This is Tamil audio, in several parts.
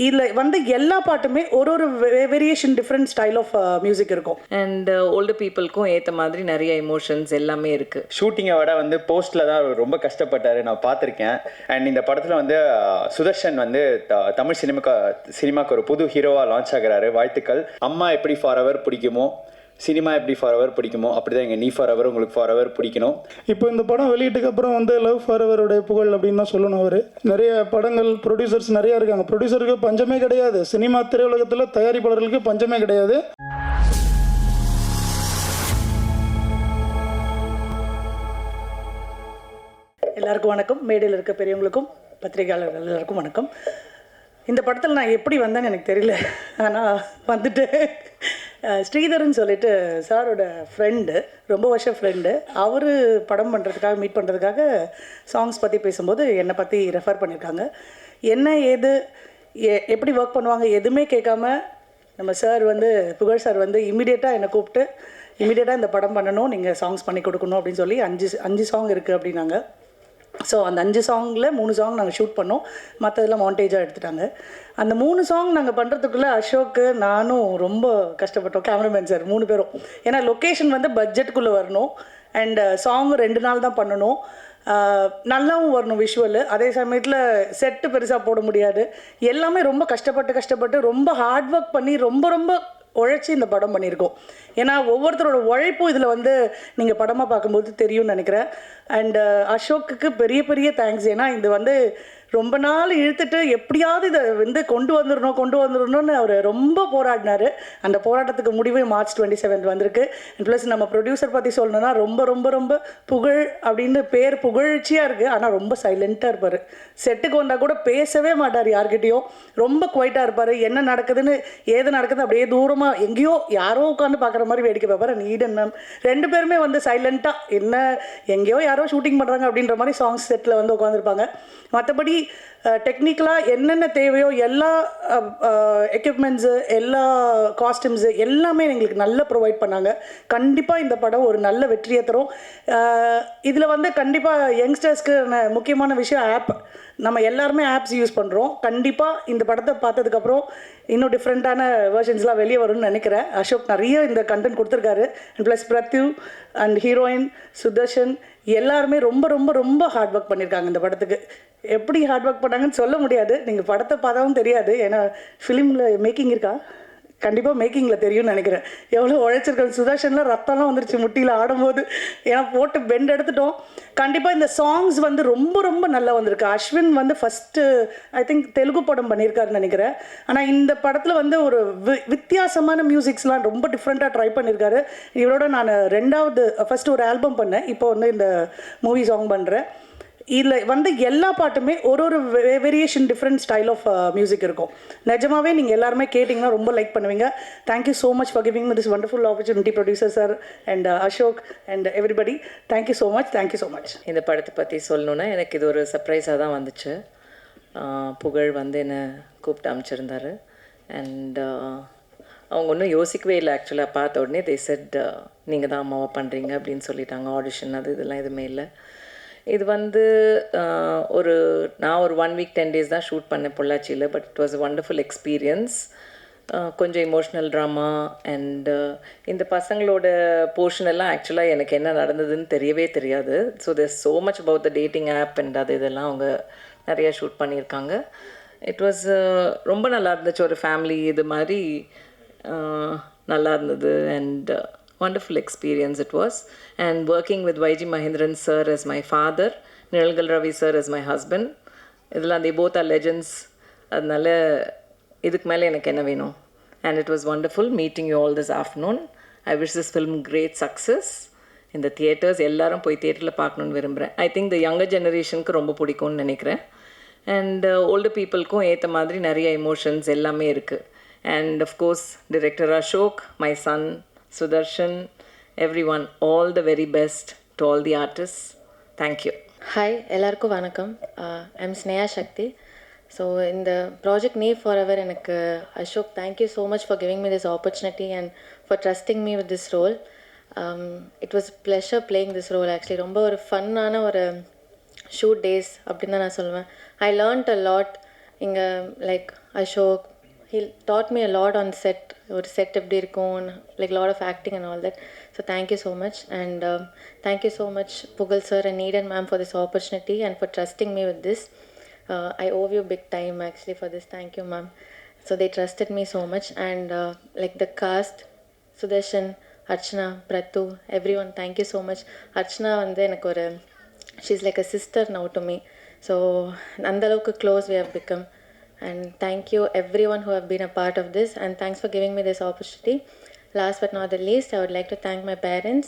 இதில் வந்து எல்லா பாட்டுமே ஒரு variation different style of music இருக்கும். அண்ட் ஓல்டு பீப்புளுக்கும் ஏற்ற மாதிரி நிறைய எமோஷன்ஸ் எல்லாமே இருக்குது. ஷூட்டிங்கை விட வந்து போஸ்ட்டில் தான் அவர் ரொம்ப கஷ்டப்பட்டார், நான் பார்த்துருக்கேன். அண்ட் இந்த படத்தில் வந்து சுதர்ஷன் வந்து தமிழ் சினிமாக்கு ஒரு புது ஹீரோவாக லான்ச் ஆகிறாரு. வாழ்த்துக்கள். அம்மா எப்படி ஃபார் எவர் பிடிக்குமோ, சினிமா எப்படி ஃபார் எவர் பிடிக்குமோ, அப்படி தான் எங்கள் நீ ஃபார் எவர் உங்களுக்கு ஃபார் எவர் பிடிக்கணும். இப்போ இந்த படம் வெளியிட்டுக்கு அப்புறம் வந்து லவ் ஃபார் எவருடைய புகழ் அப்படின்னு தான் சொல்லணும். அவர் நிறைய படங்கள் ப்ரொடியூசர்ஸ் நிறையா இருக்காங்க. ப்ரொடியூசருக்கு பஞ்சமே கிடையாது. சினிமா திரையுலகத்தில் தயாரிப்பாளர்களுக்கு பஞ்சமே கிடையாது. எல்லாருக்கும் வணக்கம். மேடையில் இருக்க பெரியவங்களுக்கும் பத்திரிகையாளர்கள் எல்லாருக்கும் வணக்கம். இந்த படத்தில் நான் எப்படி வந்தேன்னு எனக்கு தெரியல. ஆனால் வந்துட்டு ஸ்ரீதர்ன்னு சொல்லிட்டு சாரோட ஃப்ரெண்டு, ரொம்ப வருஷம் ஃப்ரெண்டு, அவர் படம் பண்ணுறதுக்காக மீட் பண்ணுறதுக்காக சாங்ஸ் பற்றி பேசும்போது என்னை பற்றி ரெஃபர் பண்ணியிருக்காங்க. என்ன ஏது எப்படி ஒர்க் பண்ணுவாங்க எதுவுமே கேட்காம நம்ம சார் வந்து புகழ் சார் வந்து இமீடியட்டாக என்னை கூப்பிட்டு இமீடியட்டாக இந்த படம் பண்ணணும், நீங்கள் சாங்ஸ் பண்ணி கொடுக்கணும் அப்படின்னு சொல்லி 5 சாங் இருக்குது அப்படின்னாங்க. ஸோ அந்த 5 சாங்கில் 3 சாங் நாங்கள் ஷூட் பண்ணோம், மற்றதெல்லாம் மாண்டேஜாக எடுத்துட்டாங்க. அந்த 3 சாங் நாங்கள் பண்ணுறதுக்குள்ளே அசோக்கு நானும் ரொம்ப கஷ்டப்பட்டோம், கேமராமேன் சார் 3 பேரும். ஏன்னா லொக்கேஷன் வந்து பட்ஜெட்டுக்குள்ளே வரணும் அண்ட் சாங் 2 நாள் தான் பண்ணணும், நல்லாவும் வரணும் விஷுவலு. அதே சமயத்தில் செட்டு பெருசாக போட முடியாது. எல்லாமே ரொம்ப கஷ்டப்பட்டு ரொம்ப ஹார்ட் ஒர்க் பண்ணி ரொம்ப உழைச்சி இந்த படம் பண்ணியிருக்கோம். ஏன்னா ஒவ்வொருத்தரோட உழைப்பும் இதில் வந்து நீங்கள் படமாக பார்க்கும்போது தெரியும்னு நினைக்கிறேன். அண்டு அசோக்குக்கு பெரிய தேங்க்ஸ். ஏன்னா இது வந்து ரொம்ப நாள் இழுத்துட்டு எப்படியாவது இதை வந்து கொண்டு வந்துடணும்னு அவர் ரொம்ப போராடினார். அந்த போராட்டத்துக்கு முடிவு மார்ச் 27 வந்திருக்கு. ப்ளஸ் நம்ம ப்ரொடியூசர் பற்றி சொல்லணுன்னா ரொம்ப புகழ் அப்படின்னு பேர் புகழ்ச்சியாக இருக்குது. ஆனால் ரொம்ப சைலண்ட்டாக இருப்பார். செட்டுக்கு வந்தால் கூட பேசவே மாட்டார் யார்கிட்டையும். ரொம்ப குவைட்டாக இருப்பார். என்ன நடக்குதுன்னு ஏது நடக்குது அப்படியே தூரமாக எங்கேயோ யாரோ உட்காந்து பார்க்குற மாதிரி வேடிக்கை பார்ப்பார். நீடன் மேம் 2 பேருமே வந்து சைலண்ட்டாக என்ன எங்கேயோ யாரோ ஷூட்டிங் பண்ணுறாங்க அப்படின்ற மாதிரி சாங்ஸ் செட்டில் வந்து உட்காந்துருப்பாங்க. மற்றபடி டெக்னிக்கலாக என்னென்ன தேவையோ எல்லா எக்யூப்மெண்ட்ஸு எல்லா காஸ்டியூம்ஸு எல்லாமே எங்களுக்கு நல்லா ப்ரொவைட் பண்ணாங்க. கண்டிப்பாக இந்த படம் ஒரு நல்ல வெற்றியை தரும். இதில் வந்து கண்டிப்பாக யங்ஸ்டர்ஸ்க்கு முக்கியமான விஷயம் ஆப். நம்ம எல்லாருமே ஆப்ஸ் யூஸ் பண்ணுறோம். கண்டிப்பாக இந்த படத்தை பார்த்ததுக்கப்புறம் இன்னும் டிஃப்ரெண்ட்டான வெர்ஷன்ஸ்லாம் வெளியே வரும்னு நினைக்கிறேன். அசோக் நிறைய இந்த கண்டென்ட் கொடுத்துருக்காரு. ப்ளஸ் பிரத்யூ அண்ட் ஹீரோயின் சுதர்ஷன் எல்லாருமே ரொம்ப ஹார்ட் ஒர்க் பண்ணியிருக்காங்க இந்த படத்துக்கு. எப்படி ஹார்ட் ஒர்க் பண்ணாங்கன்னு சொல்ல முடியாது, நீங்கள் படத்தை பார்த்தாவும் தெரியாது. ஏன்னா ஃபிலிமில் மேக்கிங் இருக்கா, கண்டிப்பாக மேக்கிங்கில் தெரியும்னு நினைக்கிறேன். எவ்வளோ உழைச்சிருக்கேன். சுதர்ஷனில் ரத்தம்லாம் வந்துருச்சு முட்டியில் ஆடும்போது. ஏன்னா போட்டு பெண்ட் எடுத்துட்டோம். கண்டிப்பாக இந்த சாங்ஸ் வந்து ரொம்ப நல்லா வந்திருக்கு. அஸ்வின் வந்து ஃபஸ்ட்டு ஐ திங்க் தெலுங்கு படம் பண்ணியிருக்காருன்னு நினைக்கிறேன். ஆனால் இந்த படத்தில் வந்து ஒரு வித்தியாசமான மியூசிக்ஸ்லாம் ரொம்ப டிஃப்ரெண்ட்டாக ட்ரை பண்ணியிருக்காரு. இவரோட நான் ஃபஸ்ட்டு ஒரு ஆல்பம் பண்ணேன், இப்போ வந்து இந்த மூவி சாங் பண்ணுறேன். இதில் வந்து எல்லா பாட்டுமே ஒரு variation different style of music இருக்கும். நிஜமாவே நீங்கள் எல்லாருமே கேட்டிங்கன்னா ரொம்ப லைக் பண்ணுவீங்க. Thank you so much for giving this wonderful opportunity producer sir and Ashok and everybody. Thank you so much. இந்த படத்தை பற்றி சொல்லணுன்னா எனக்கு இது ஒரு சர்ப்ரைஸாக தான் வந்துச்சு. புகழ் வந்து என்னை கூப்பிட்டு அமைச்சிருந்தார். அண்ட் அவங்க ஒன்றும் யோசிக்கவே இல்லை. ஆக்சுவலாக பார்த்த உடனே தே செட் நீங்கள் தான் அம்மாவை பண்ணுறீங்க அப்படின்னு சொல்லிட்டாங்க. ஆடிஷன் இதெல்லாம் எதுவுமே இல்லை. இது வந்து நான் ஒரு 1 வீக் 10 days தான் ஷூட் பண்ணேன் பொள்ளாச்சியில். But it was a wonderful experience. கொஞ்சம் எமோஷ்னல் ட்ராமா அண்ட் இந்த பசங்களோட போர்ஷன் எல்லாம் ஆக்சுவலாக எனக்கு என்ன நடந்ததுன்னு தெரியவே தெரியாது. So there so much about the dating app and இதெல்லாம் அவங்க நிறையா ஷூட் பண்ணியிருக்காங்க. இட் வாஸ் ரொம்ப நல்லா இருந்துச்சு. ஒரு ஃபேமிலி இது மாதிரி நல்லா இருந்தது. And wonderful experience it was. And working with YG Mahindran sir as my father, Niralgal Ravi sir as my husband, idella they both are legends. Adnala idukku mele enak enna venum. And it was wonderful meeting you all this afternoon. I wish this film great success in the theaters. Ellarum poi theater la paaknonu virumbren. I think the younger generation ku romba pidikkum nenikiren. And older people ku ஏத்த மாதிரி நிறைய emotions எல்லாமே இருக்கு. And of course director Ashok, my son Sudarshan, everyone, all the very best to all the artists. Thank you. Hi, ellarku vanakkam. I'm Sneha Shakti. So in the project Knee Forever, Ashok, thank you so much for giving me this opportunity and for trusting me with this role. It was a pleasure playing this role actually. ரொம்ப ஒரு ஃபன்னான ஒரு ஷூட் டேஸ் அப்படின்னு தான் நான் சொல்லுவேன். I learnt a lot இங்கே like Ashok he taught me a lot on set ஒரு செட் எப்படி இருக்கும் like lot of acting and all that, so thank you so much. And thank you so much Pugal sir and Needan ma'am for this opportunity and for trusting me with this. I owe you big time actually for this. Thank you ma'am. So they trusted me so much. And like the cast, Sudarshan, Archana, Prathu, everyone, thank you so much. Archana வந்து எனக்கு ஒரு she's like a sister now to me, so அந்த அளவுக்கு close we have become. And thank you everyone who have been a part of this, and thanks for giving me this opportunity. Last but not the least, I would like to thank my parents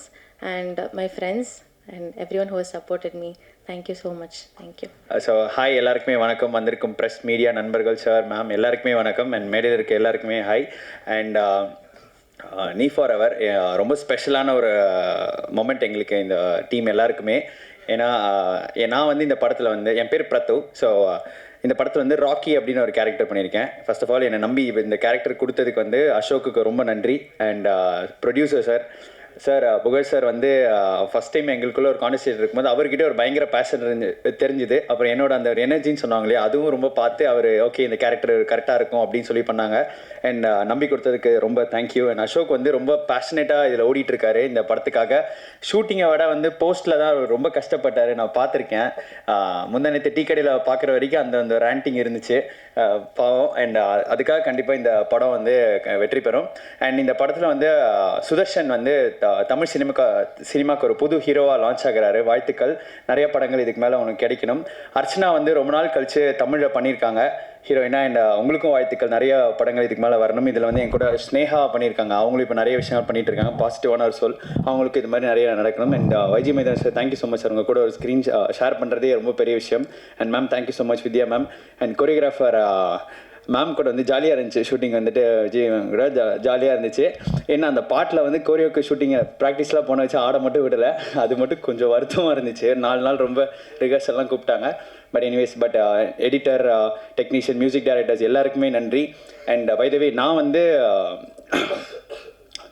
and my friends and everyone who has supported me. Thank you so much. Thank you. So hi எல்லாருக்குமே வணக்கம், வந்திருக்கும் ப்ரெஸ் மீடியா நண்பர்கள் சார் மேம் எல்லாருக்குமே வணக்கம். அண்ட் மேடையில் இருக்க எல்லாருக்குமே ஹாய். அண்ட் நீ ஃபார் எவர் ரொம்ப ஸ்பெஷலான ஒரு மொமெண்ட் எங்களுக்கு இந்த டீம் எல்லாருக்குமே. ஏன்னா நான் வந்து இந்த படத்தில் வந்து என் பேர் பிரத்து. ஸோ இந்த படத்தில் வந்து ராக்கி அப்படின்னு ஒரு கேரக்டர் பண்ணியிருக்கேன். ஃபர்ஸ்ட் ஆஃப் ஆல் என்னை நம்பி இந்த கேரக்டர் கொடுத்ததுக்கு வந்து அசோக்குக்கு ரொம்ப நன்றி. அண்ட் ப்ரொடியூசர் சார் புகழ் சார் வந்து ஃபஸ்ட் டைம் எங்களுக்குள்ள ஒரு கான்வர்சேஷன் இருக்கும்போது அவர்கிட்ட ஒரு பயங்கர பேஷன் தெரிஞ்சுது. அப்புறம் என்னோட அந்த ஒரு எனர்ஜின்னு சொன்னாங்களே அதுவும் ரொம்ப பார்த்து அவர் ஓகே இந்த கேரக்டர் கரெக்டாக இருக்கும் அப்படின்னு சொல்லி பண்ணாங்க. அண்ட் நம்பி கொடுத்ததுக்கு ரொம்ப தேங்க்யூ. அண்ட் அசோக் வந்து ரொம்ப பேஷனேட்டாக இதில் ஓடிட்டுருக்காரு இந்த படத்துக்காக. ஷூட்டிங்கை விட வந்து போஸ்ட்டில் தான் ரொம்ப கஷ்டப்பட்டார், நான் பார்த்துருக்கேன். முந்தானத்து டீ கடையில் பார்க்குற வரைக்கும் அந்த ரேண்டிங் இருந்துச்சு பாவம். அண்ட் அதுக்காக கண்டிப்பாக இந்த படம் வந்து வெற்றி பெறும். அண்ட் இந்த படத்தில் வந்து சுதர்ஷன் வந்து தமிழ் சினிமாக்கு ஒரு புது ஹீரோவாக லான்ச் ஆகிறாரு. வாழ்த்துக்கள். நிறைய படங்கள் இதுக்கு மேலே உனக்கு கிடைக்கணும். அர்ச்சனா வந்து ரொம்ப நாள் கழித்து தமிழில் பண்ணியிருக்காங்க ஹீரோயினா. அண்ட் உங்களுக்கும் வாழ்த்துக்கள். நிறைய படங்கள் இதுக்கு மேலே வரணும். இதில் வந்து என் கூட ஸ்னேகா பண்ணியிருக்காங்க, அவங்களும் இப்போ நிறைய விஷயங்கள் பண்ணிட்டு இருக்காங்க. பாசிட்டிவான ஒரு சொல், அவங்களுக்கு இது மாதிரி நிறைய நடக்கணும். And YG maidan sir thank you so much sir. உங்கள் கூட ஒரு ஸ்க்ரீன் ஷேர் பண்ணுறதே ரொம்ப பெரிய விஷயம். And ma'am thank you so much Vidya ma'am. And choreographer ma'am கூட வந்து ஜாலியாக இருந்துச்சு ஷூட்டிங் வந்துட்டு. விஜய் மேம் கூட ஜாலியாக இருந்துச்சு. ஏன்னா அந்த பாட்டில் வந்து கோரியோக்கு ஷூட்டிங்கை ப்ராக்டிஸ்லாம் போன வச்சு ஆட மட்டும் விடலை. அது மட்டும் கொஞ்சம் வருத்தமாக இருந்துச்சு. 4 நாள் ரொம்ப ரிஹர்சல்லாம் கூப்பிட்டாங்க. But anyways editor, technician, music directors எல்லாருக்குமே நன்றி. அண்ட் பை த வே நான் வந்து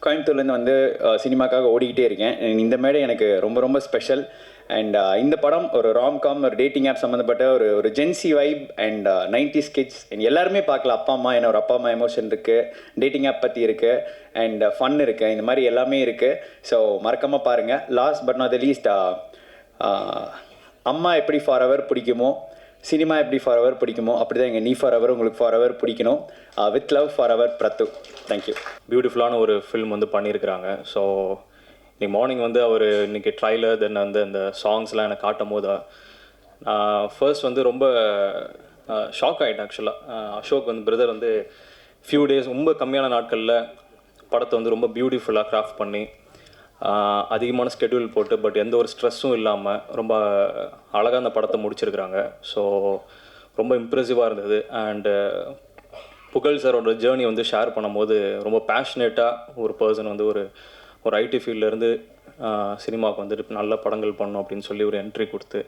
கோயம்புத்தூர்லேருந்து வந்து சினிமாக்காக ஓடிக்கிட்டே இருக்கேன். இந்த மேடை எனக்கு ரொம்ப ரொம்ப ஸ்பெஷல். அண்ட் இந்த படம் ஒரு ராம்காம், ஒரு டேட்டிங் ஆப் சம்மந்தப்பட்ட ஒரு gen Z vibe and 90s kids எல்லாருமே பார்க்கலாம். அப்பா அம்மா என்ன ஒரு அப்பா அம்மா எமோஷன் இருக்குது, டேட்டிங் ஆப் பற்றி இருக்குது, அண்ட் ஃபன் இருக்குது, இந்த மாதிரி எல்லாமே இருக்குது. ஸோ மறக்காமல் பாருங்கள். Last but not the least, அம்மா எப்படி ஃபார் எவர் பிடிக்குமோ, சினிமா எப்படி ஃபார் எவர் பிடிக்குமோ அப்படி தான் எங்கள் நீ ஃபார் எவர் உங்களுக்கு ஃபார் எவர் பிடிக்கணும். With love for ever பிரத்து. Thank you. பியூட்டிஃபுல்லான ஒரு ஃபில்ம் வந்து பண்ணியிருக்கிறாங்க. ஸோ இன்றைக்கி மார்னிங் வந்து அவர் இன்றைக்கி ட்ரைலர் தென் வந்து அந்த சாங்ஸ்லாம் எனக்கு காட்டும் போது ஃபர்ஸ்ட் வந்து ரொம்ப ஷாக் ஆகிட்டேன். ஆக்சுவலாக அசோக் வந்து பிரதர் வந்து ஃபியூ டேஸ் ரொம்ப கம்மியான நாட்களில் படத்தை வந்து ரொம்ப பியூட்டிஃபுல்லாக கிராஃப்ட் பண்ணி அதிகமான ஸ்கெடியூல் போட்டு பட் எந்த ஒரு ஸ்ட்ரெஸ்ஸும் இல்லாமல் ரொம்ப அழகாக அந்த படத்தை முடிச்சிருக்கிறாங்க. ஸோ ரொம்ப இம்ப்ரெசிவாக இருந்தது. அண்டு புகழ் சாரோட ஜேர்னி வந்து ஷேர் பண்ணும்போது ரொம்ப பேஷனேட்டாக ஒரு பர்சன் வந்து ஒரு ஐடி ஃபீல்ட்லேருந்து சினிமாவுக்கு வந்துட்டு நல்ல படங்கள் பண்ணணும் அப்படின்னு சொல்லி ஒரு என்ட்ரி கொடுத்து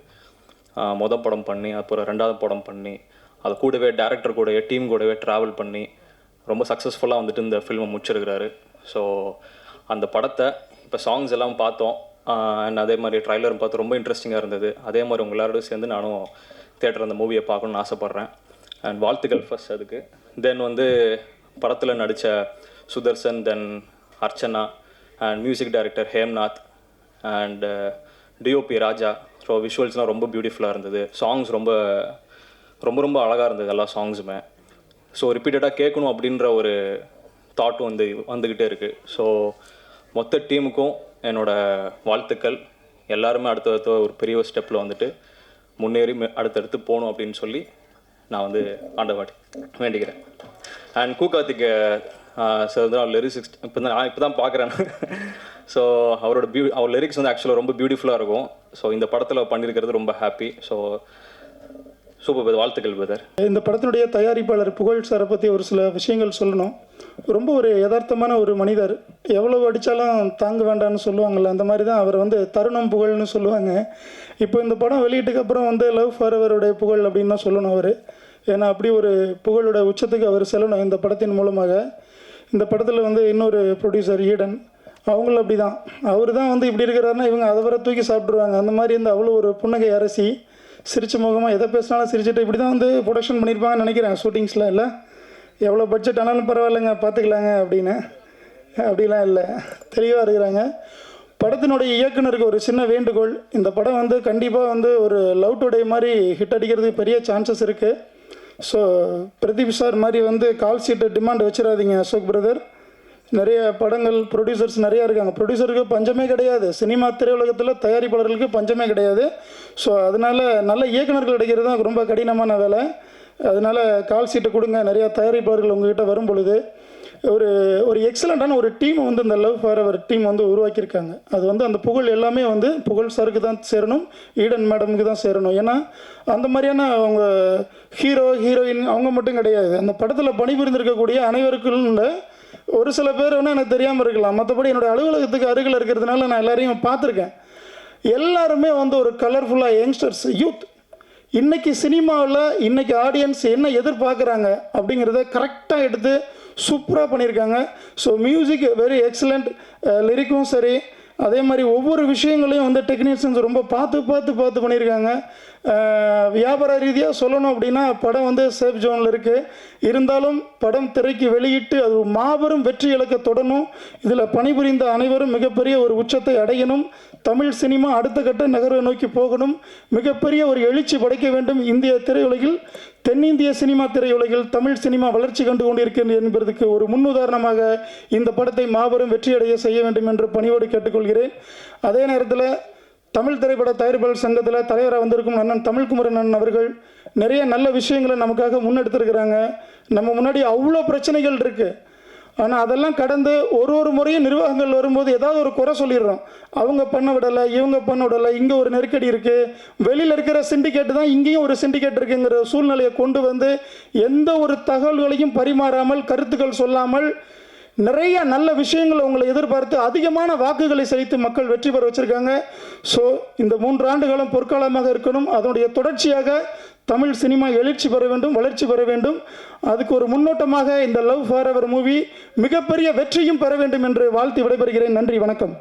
மொதல் படம் பண்ணி அப்புறம் 2வது படம் பண்ணி அது கூடவே டேரக்டர் கூடவே டீம் கூடவே ட்ராவல் பண்ணி ரொம்ப சக்ஸஸ்ஃபுல்லாக வந்துட்டு இந்த ஃபில்மை முடிச்சிருக்கிறாரு. ஸோ அந்த படத்தை இப்போ சாங்ஸ் எல்லாம் பார்த்தோம். அண்ட் அதே மாதிரி ட்ரைலரும் பார்த்து ரொம்ப இன்ட்ரெஸ்டிங்காக இருந்தது. அதே மாதிரி உங்கள் எல்லாரோடும் சேர்ந்து நானும் தேட்டர் அந்த மூவியை பார்க்கணுன்னு ஆசைப்பட்றேன். அண்ட் வாழ்த்துக்கள் ஃபர்ஸ்ட் அதுக்கு. தென் வந்து படத்தில் நடித்த Sudarshan, then Archana, and music director Hemnath, and DOP Raja. So விஷுவல்ஸ்லாம் ரொம்ப பியூட்டிஃபுல்லாக இருந்தது. சாங்ஸ் ரொம்ப ரொம்ப ரொம்ப அழகாக இருந்தது எல்லா சாங்ஸுமே. ஸோ ரிப்பீட்டடாக கேட்கணும் அப்படின்ற ஒரு தாட்டும் வந்துக்கிட்டே இருக்குது. ஸோ மொத்த டீமுக்கும் என்னோடய வாழ்த்துக்கள். எல்லாருமே அடுத்தடுத்த ஒரு பெரிய ஸ்டெப்பில் வந்துட்டு முன்னேறி அடுத்தடுத்து போகணும் அப்படின்னு சொல்லி நான் வந்து ஆண்டவாடி வேண்டிக்கிறேன். அண்ட் கூகார்த்திக் சார் வந்து அவர் லிரிக்ஸ் இப்போ தான் பார்க்குறேன். ஸோ அவர் லிரிக்ஸ் வந்து ஆக்சுவலாக ரொம்ப பியூட்டிஃபுல்லாக இருக்கும். ஸோ இந்த படத்தில் பண்ணியிருக்கிறது ரொம்ப ஹாப்பி. ஸோ சூப்பர், வாழ்த்துக்கள் பிரதர். இந்த படத்தினுடைய தயாரிப்பாளர் புகழ் சாரை பற்றி ஒரு சில விஷயங்கள் சொல்லணும். ரொம்ப ஒரு யதார்த்தமான ஒரு மனிதர். எவ்வளவு அடித்தாலும் தாங்க வேண்டாம்னு சொல்லுவாங்கள்ல, அந்த மாதிரி தான் அவர் வந்து தருணம் புகழ்னு சொல்லுவாங்க. இப்போ இந்த படம் வெளியீட்டுக்கு அப்புறம் வந்து லவ் ஃபார் எவருடைய புகழ் அப்படின்னு தான் சொல்லணும் அவர். ஏன்னா அப்படி ஒரு புகழோட உச்சத்துக்கு அவர் செல்லணும் இந்த படத்தின் மூலமாக. இந்த படத்தில் வந்து இன்னொரு ப்ரொடியூசர் ஈடன், அவங்களும் அப்படி தான். அவர் தான் வந்து இப்படி இருக்கிறாருன்னா இவங்க அதை வர தூக்கி சாப்பிட்ருவாங்க. அந்த மாதிரி இந்த அவ்வளோ ஒரு புன்னகை அரசி சிரிச்ச முகமாக எதை பேசினாலும் சிரிச்சுட்டு இப்படி தான் வந்து ப்ரொடக்ஷன் பண்ணியிருப்பாங்கன்னு நினைக்கிறேன். ஷூட்டிங்ஸில் இல்லை, எவ்வளோ பட்ஜெட் ஆனாலும் பரவாயில்லைங்க பார்த்துக்கலாங்க அப்படின்னு. அப்படிலாம் இல்லை, தெளிவாக இருக்கிறாங்க. படத்தினுடைய இயக்குனருக்கு ஒரு சின்ன வேண்டுகோள், இந்த படம் வந்து கண்டிப்பாக வந்து ஒரு லவ் டுடே மாதிரி ஹிட் அடிக்கிறதுக்கு பெரிய சான்சஸ் இருக்குது. ஸோ பிரதீப் சார் மாதிரி வந்து கால் ஷீட்டு டிமாண்ட் வச்சிடாதீங்க அசோக் பிரதர். நிறைய படங்கள் ப்ரொடியூசர்ஸ் நிறையா இருக்காங்க, ப்ரொடியூசருக்கு பஞ்சமே கிடையாது, சினிமா திரையுலகத்தில் தயாரிப்பாளர்களுக்கு பஞ்சமே கிடையாது. ஸோ அதனால் நல்ல இயக்குனர்கள் கிடைக்கிறது தான் ரொம்ப கடினமான வேலை. அதனால் கால் ஷீட்டு கொடுங்க, நிறையா தயாரிப்பாளர்கள் உங்ககிட்ட வரும் பொழுது. ஒரு எக்ஸலண்ட்டான ஒரு டீமை வந்து இந்த லவ் ஃபார் எவர் டீம் வந்து உருவாக்கியிருக்காங்க. அது வந்து அந்த புகழ் எல்லாமே வந்து புகழ் சாருக்கு தான் சேரணும், ஈடன் மேடமுக்கு தான் சேரணும். ஏன்னா அந்த மாதிரியான அவங்க ஹீரோ ஹீரோயின் அவங்க மட்டும் கிடையாது, அந்த படத்தில் பணிபுரிந்திருக்கக்கூடிய அனைவருக்கும் ஒரு சில பேர் வேணால் எனக்கு தெரியாமல் இருக்கலாம், மற்றபடி என்னோடய அலுவலகத்துக்கு அருகில் இருக்கிறதுனால நான் எல்லாரையும் பார்த்துருக்கேன். எல்லாருமே வந்து ஒரு கலர்ஃபுல்லாக யங்ஸ்டர்ஸ், யூத். இன்றைக்கி சினிமாவில் இன்றைக்கி ஆடியன்ஸ் என்ன எதிர்பார்க்குறாங்க அப்படிங்கிறத கரெக்டாக எடுத்து சூப்பராக பண்ணியிருக்காங்க. ஸோ மியூசிக் வெரி எக்ஸலண்ட், லிரிக்கும் சரி, அதே மாதிரி ஒவ்வொரு விஷயங்களையும் வந்து டெக்னீஷியன்ஸ் ரொம்ப பார்த்து பண்ணியிருக்காங்க. வியாபார ரீதியாக சொல்லணும் அப்படின்னா படம் வந்து சேஃப் ஜோனில் இருக்குது. இருந்தாலும் படம் திரைக்கு வெளியிட்டு அது மாபெரும் வெற்றி இலக்க தொடரணும். இதில் பணிபுரிந்த அனைவரும் மிகப்பெரிய ஒரு உச்சத்தை அடையணும். தமிழ் சினிமா அடுத்த கட்ட நகர்வை நோக்கி போகணும். மிகப்பெரிய ஒரு எழுச்சி படைக்க வேண்டும். இந்திய திரையுலகில், தென்னிந்திய சினிமா திரையுலகில் தமிழ் சினிமா வளர்ச்சி கண்டு கொண்டிருக்கிறது என்பதற்கு ஒரு முன்னுதாரணமாக இந்த படத்தை மாபெரும் வெற்றியடைய செய்ய வேண்டும் என்று பணியோடு கேட்டுக்கொள்கிறேன். அதே நேரத்தில் தமிழ் திரைப்பட தயாரிப்பாளர் சங்கத்தில் தலைவராக வந்திருக்கும் அண்ணன் தமிழ்குமரன் அண்ணன் அவர்கள் நிறைய நல்ல விஷயங்களை நமக்காக முன்னெடுத்திருக்கிறாங்க. நம்ம முன்னாடி அவ்வளோ பிரச்சனைகள் இருக்குது, ஆனால் அதெல்லாம் கடந்து ஒரு முறையும் நிர்வாகங்கள் வரும்போது ஏதாவது ஒரு குறை சொல்லிடுறோம். அவங்க பண்ண விடலை, இவங்க பண்ண விடலை, இங்கே ஒரு நெருக்கடி இருக்குது, வெளியில் இருக்கிற சிண்டிகேட்டு தான் இங்கேயும் ஒரு சிண்டிகேட் இருக்குங்கிற சூழ்நிலையை கொண்டு வந்து எந்த ஒரு தகவல்களையும் பரிமாறாமல், கருத்துக்கள் சொல்லாமல், நிறைய நல்ல விஷயங்களை உங்களை எதிர்பார்த்து அதிகமான வாக்குகளை செலுத்தி மக்கள் வெற்றி பெற வச்சுருக்காங்க. ஸோ இந்த 3 ஆண்டு காலம் பொற்காலமாக இருக்கணும். அதனுடைய தொடர்ச்சியாக தமிழ் சினிமா எழுச்சி பெற வேண்டும், வளர்ச்சி பெற வேண்டும். அதுக்கு ஒரு முன்னோட்டமாக இந்த லவ் ஃபார் எவர் மூவி மிகப்பெரிய வெற்றியும் பெற வேண்டும் என்று வாழ்த்தி விடைபெறுகிறேன். நன்றி, வணக்கம்.